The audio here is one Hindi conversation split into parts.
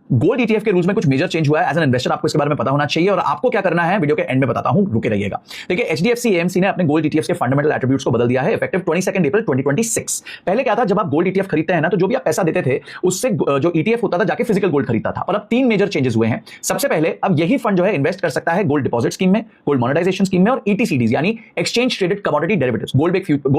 गोल्ड ईटीएफ के रूल्स में कुछ मेजर चेंज हुआ है। एज एन इन्वेस्टर आपको इसके बारे में पता होना चाहिए और आपको क्या करना है वीडियो के एंड में बताता हूं, रुके रहिएगा। देखिए एचडीएफसी एएमसी ने अपने गोल्ड ईटीएफ के फंडामेंटल एट्रीब्यूट्स को बदल दिया है इफेक्टिव 22 अप्रैल 2026। पहले क्या था, जब आप गोल्ड ईटीएफ खरीदते हैं ना, तो जो भी आप पैसा देते थे उससे जो ईटीएफ होता था जाके फिजिकल गोल्ड खरीदता था। और अब तीन मेजर चेंजेस हुए हैं। सबसे पहले अब यही फंड जो है इन्वेस्ट कर सकता है गोल्ड डिपॉजिट स्कीम में, गोल्ड मोनेटाइजेशन स्कीम में और ईटीसीडीज यानी exchange traded commodity derivatives, gold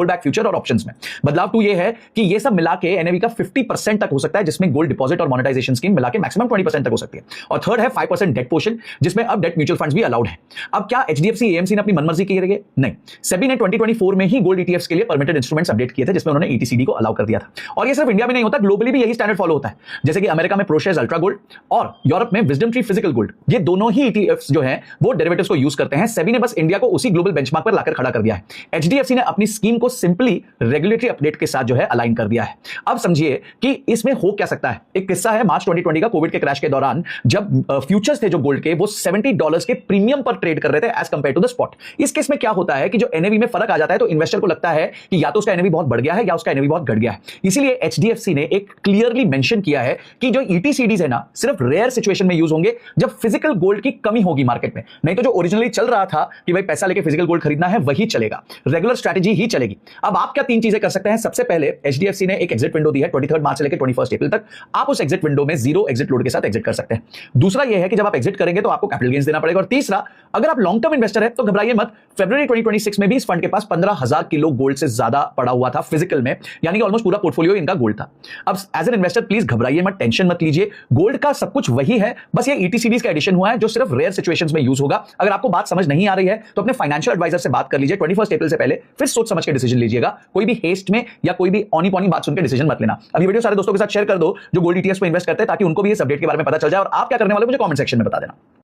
back future और ऑप्शंस में। बदलाव टू ये है कि ये सब मिला के एनएवी का 50% तक हो सकता है, जिसमें गोल्ड डिपॉजिट और मोनेटाइजेशन स्कीम मिला के मैक्सिमम 20% तक हो सकती है। और थर्ड है 5% डेट पोर्शन, जिसमें अब डेट म्यूचुअल फंड्स भी अलाउड है। अब क्या एचडीएफसी एएमसी ने अपनी मनमर्जी की है? नहीं, सेबी ने 2024 में ही गोल्ड ईटीएफ्स के लिए परमिटेड इंस्ट्रूमेंट्स अपडेट किए थे, जिसमें उन्होंने ईटीसीडी को अलाउ कर दिया था। और ये सिर्फ इंडिया में नहीं होता, ग्लोबली भी यही स्टैंडर्ड फॉलो होता है। जैसे कि अमेरिका में प्रोशेयर्स अल्ट्रा गोल्ड और यूरोप में विजडम ट्री फिजिकल गोल्ड, ये दोनों ही ईटीएफ्स जो हैं वो डेरिवेटिव्स को यूज करते हैं। सेबी ने बस इंडिया को उसी ग्लोबल बेंचमार्क पर लाकर खड़ा कर दिया है। एचडीएफसी ने अपनी स्कीम को सिंपली रेगुलेटरी अपडेट के साथ जो है अलाइन कर दिया है। अब समझिए कि इसमें हो क्या सकता है। एक किस्सा है मार्च 2020 का, कोविड के क्रैश के दौरान जब फ्यूचर्स थे जो गोल्ड के, वो $70 के प्रीमियम पर ट्रेड कर रहे थे as compare to the spot. इस केस में क्या होता है कि जो एनएवी में फर्क आ जाता है तो इन्वेस्टर को लगता है कि या तो उसका एनएवी बहुत बढ़ गया है या उसका एनएवी बहुत घट गया है। इसीलिए एचडीएफसी ने एक क्लियरली मेंशन किया है कि जो ईटीसीडीज है ना, सिर्फ रेयर सिचुएशन में यूज होंगे जब फिजिकल गोल्ड की कमी होगी मार्केट में। नहीं तो जो ओरिजिनली चल रहा था कि भाई पैसा लेके फिजिकल गोल्ड खरीदना है, वही चलेगा, रेगुलर स्ट्रेटजी ही चलेगी। अब आप क्या तीन चीजें कर सकते हैं। सबसे पहले एचडीएफसी ने एक एग्जिट विंडो दी है 23 मार्च से लेकर 21 अप्रैल तक। आप उस एग्जिट विंडो में जीरो एग्जिट लोड के साथ एग्जिट कर सकते हैं। दूसरा यह है कि जब आप एग्जिट करेंगे तो आपको कैपिटल गेन्स देना पड़ेगा। और तीसरा, अगर आप लॉन्ग टर्म इन्वेस्टर है तो घबराइए मत। फरवरी 2026 में भी इस फंड के पास 15,000 किलो गोल्ड से ज्यादा पड़ा हुआ था फिजिकल में, यानी कि ऑलमोस्ट पूरा पोर्टफोलियो इनका गोल्ड था। अब एज एन इन्वेस्टर प्लीज घबराइए मत, टेंशन मत लीजिए। गोल्ड का सब कुछ वही है, बस ये ईटीसीडीज का एडिशन हुआ है जो सिर्फ रेयर सिचुएशंस में यूज होगा। अगर आपको बात समझ नहीं आ रही है तो अपने फाइनेंशियल एडवाइजर से बात कर लीजिए 21 अप्रैल से पहले, फिर सोच समझ के डिसीजन लीजिएगा। कोई भी हेस्ट में या कोई भी ऑनी पॉनी बात सुनकर डिसीजन मत लेना। अभी वीडियो सारे दोस्तों के साथ शेयर कर दो जो गोल्ड ईटीएफ्स में इन्वेस्ट करते हैं, ताकि उनको भी इस अपडेट के बारे में पता चल जाए। और आप क्या करने वाले मुझे कमेंट सेक्शन में बता देना।